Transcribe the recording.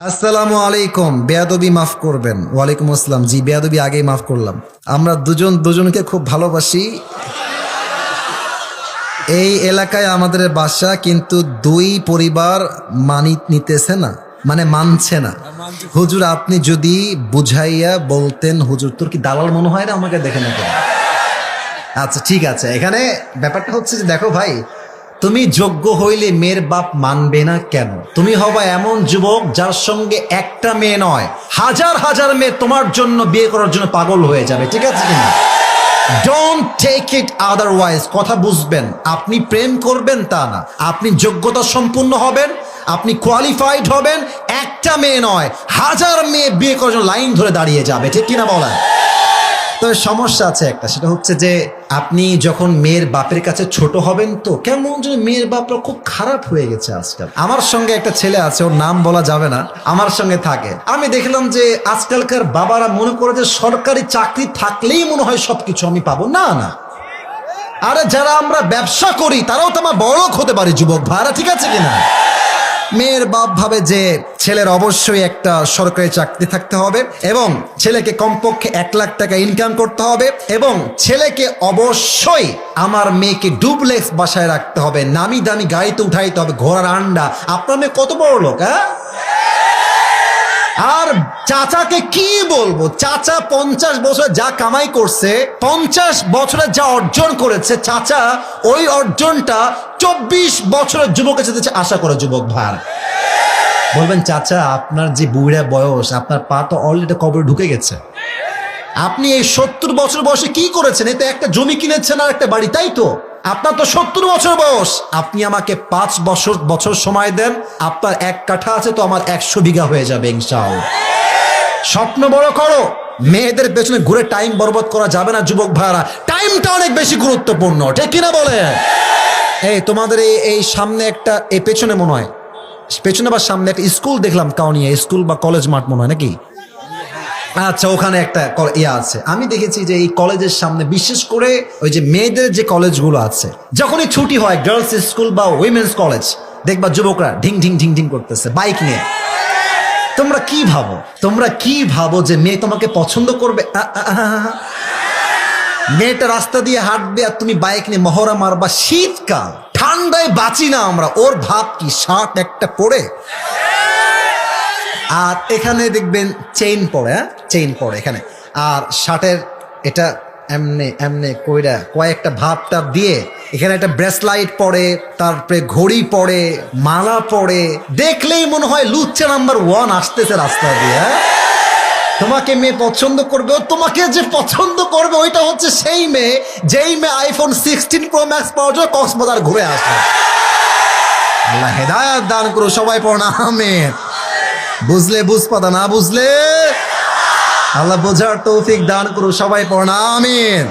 আসসালামু আলাইকুম। বেয়াদবি মাফ করবেন। ওয়ালাইকুম আসসালাম। জি, বেয়াদবি আগেই মাফ করলাম। আমরা দুজনকে খুব ভালোবাসি। এই এলাকায় আমাদের বাসা, কিন্তু দুই পরিবার নিতেছে না, মানে মানছে না। হুজুর, আপনি যদি বুঝাইয়া বলতেন। হুজুর, তোর কি দালাল মনে হয় না? আমাকে দেখে না কেন? আচ্ছা, ঠিক আছে। এখানে ব্যাপারটা হচ্ছে যে, দেখো ভাই, তুমি যোগ্য হইলে মেয়ের বাপ মানবে না কেন? তুমি হবা এমন যুবক যার সঙ্গে একটা মেয়ে নয়, হাজার হাজার মেয়ে তোমার জন্য বিয়ে করার জন্য পাগল হয়ে যাবে। ঠিক আছে কিনা? Don't take it otherwise. কথা বুঝবেন। আপনি প্রেম করবেন তা না, আপনি যোগ্যতা সম্পূর্ণ হবেন, আপনি কোয়ালিফাইড হবেন। একটা মেয়ে নয়, হাজার মেয়ে বিয়ে করার জন্য লাইন ধরে দাঁড়িয়ে যাবে। ঠিক কিনা বলেন? তো সমস্যা আছে একটা, সেটা হচ্ছে যে আপনি যখন মেয়ের বাপের কাছে ছোট হবেন, তো কেমন যেন মেয়ের বাপরা খুব খারাপ হয়ে গেছে আজকাল। আমার সঙ্গে একটা ছেলে আছে, ওর নাম বলা যাবে না, আমার সঙ্গে থাকে। আমি দেখলাম যে আজকালকার বাবারা মনে করে যে সরকারি চাকরি থাকলেই মনে হয় সবকিছু আমি পাবো। না না, আরে যারা আমরা ব্যবসা করি তারাও তো আমার বড়লোক হতে পারি যুবক ভাইরা। ঠিক আছে কিনা? মেয়ের বাপ ভাবে যে ছেলের অবশ্যই একটা সরকারি চাকরি থাকতে হবে, এবং ছেলেকে কমপক্ষে 1 লাখ টাকা ইনকাম করতে হবে, এবং ছেলেকে অবশ্যই আমার মেয়েকে ডুপ্লেক্স বাসায় রাখতে হবে, নামি দামি গাড়িতে উঠাইতে হবে, ঘোড়ার আন্ডা। আপনার মেয়ে কত বড় লোক, হ্যাঁ? আর চাচাকে কি বলবো? চাচা 50 বছর যা কামাই করছে, 50 বছরে যা অর্জন করেছে, চাচা ওই অর্জনটা 24 বছরের যুবকের সাথে আশা করে। যুবক ভাই বলবেন, চাচা আপনার যে বুড়া বয়স, আপনার পা তো অলরেডি কবরে ঢুকে গেছে। আপনি এই 70 বছর বয়সে কি করেছেন? এতে একটা জমি কিনেছেন আর একটা বাড়ি, তাই তো? আপনার তো 70 বছর বয়স। আপনি আমাকে 5 বছর সময় দেন, আপনার 1 কাঠা আছে তো আমার 100 বিঘা হয়ে যাবে ইনশাআল্লাহ। স্বপ্ন বড় করো। মেয়েদের পেছনে ঘুরে টাইম বরবাদ করা যাবে না যুবক ভাইরা। টাইমটা অনেক বেশি গুরুত্বপূর্ণ। ঠিক কিনা বলে? এই তোমাদের এই সামনে একটা, এই পেছনে মনে হয়, পেছনে বা সামনে একটা স্কুল দেখলাম, কাউনিয়া স্কুল বা কলেজ মাঠ মনে হয়, নাকি? আচ্ছা, ওখানে একটা ইয়ে আছে। আমি দেখেছি যে এই কলেজের সামনে, বিশেষ করে ওই যে মেয়েদের যে কলেজগুলো আছে, যখনই ছুটি হয়, গার্লস স্কুল বা উইমেন্স কলেজ, দেখবা যুবকরা ঢিং ঢিং ঢিং ঢিং করতেছে বাইক নিয়ে। তোমরা কি ভাবো যে মেয়ে তোমাকে পছন্দ করবে? মেয়েটা রাস্তা দিয়ে হাঁটবে আর তুমি বাইক নিয়ে মহড়া মারবা। শীতকাল, ঠান্ডায় বাঁচি না আমরা। ওর ভাব কি, শার্ট একটা পরে, আর এখানে দেখবেন চেইন পরে, চেইন পরে এখানে, আর শার্টের এটা এমনে এমনে কইরা কয়েকটা ভাবটা দিয়ে এখানে একটা ব্রেসলাইট পরে, তারপরে ঘড়ি পরে, মালা পরে। দেখলেই মনে হয় লুচ্চা নাম্বার 1 আসতেছে রাস্তা দিয়ে। তোমাকে মেয়ে পছন্দ করবে, তোমাকে যে পছন্দ করবে ওইটা হচ্ছে সেই মেয়ে, যেই মেয়ে আইফোন 16 প্রো ম্যাক্স পাওয়ার জন্য কক্সবাজার ঘুরে আসবে। আল্লাহ হেদায়েত দান করো। সবাই পড়না আমিন। বুঝলে বুঝপাতা, না বুঝলে আল্লাহ বোঝার তৌফিক দান করো। সবাই পড়না আমিন।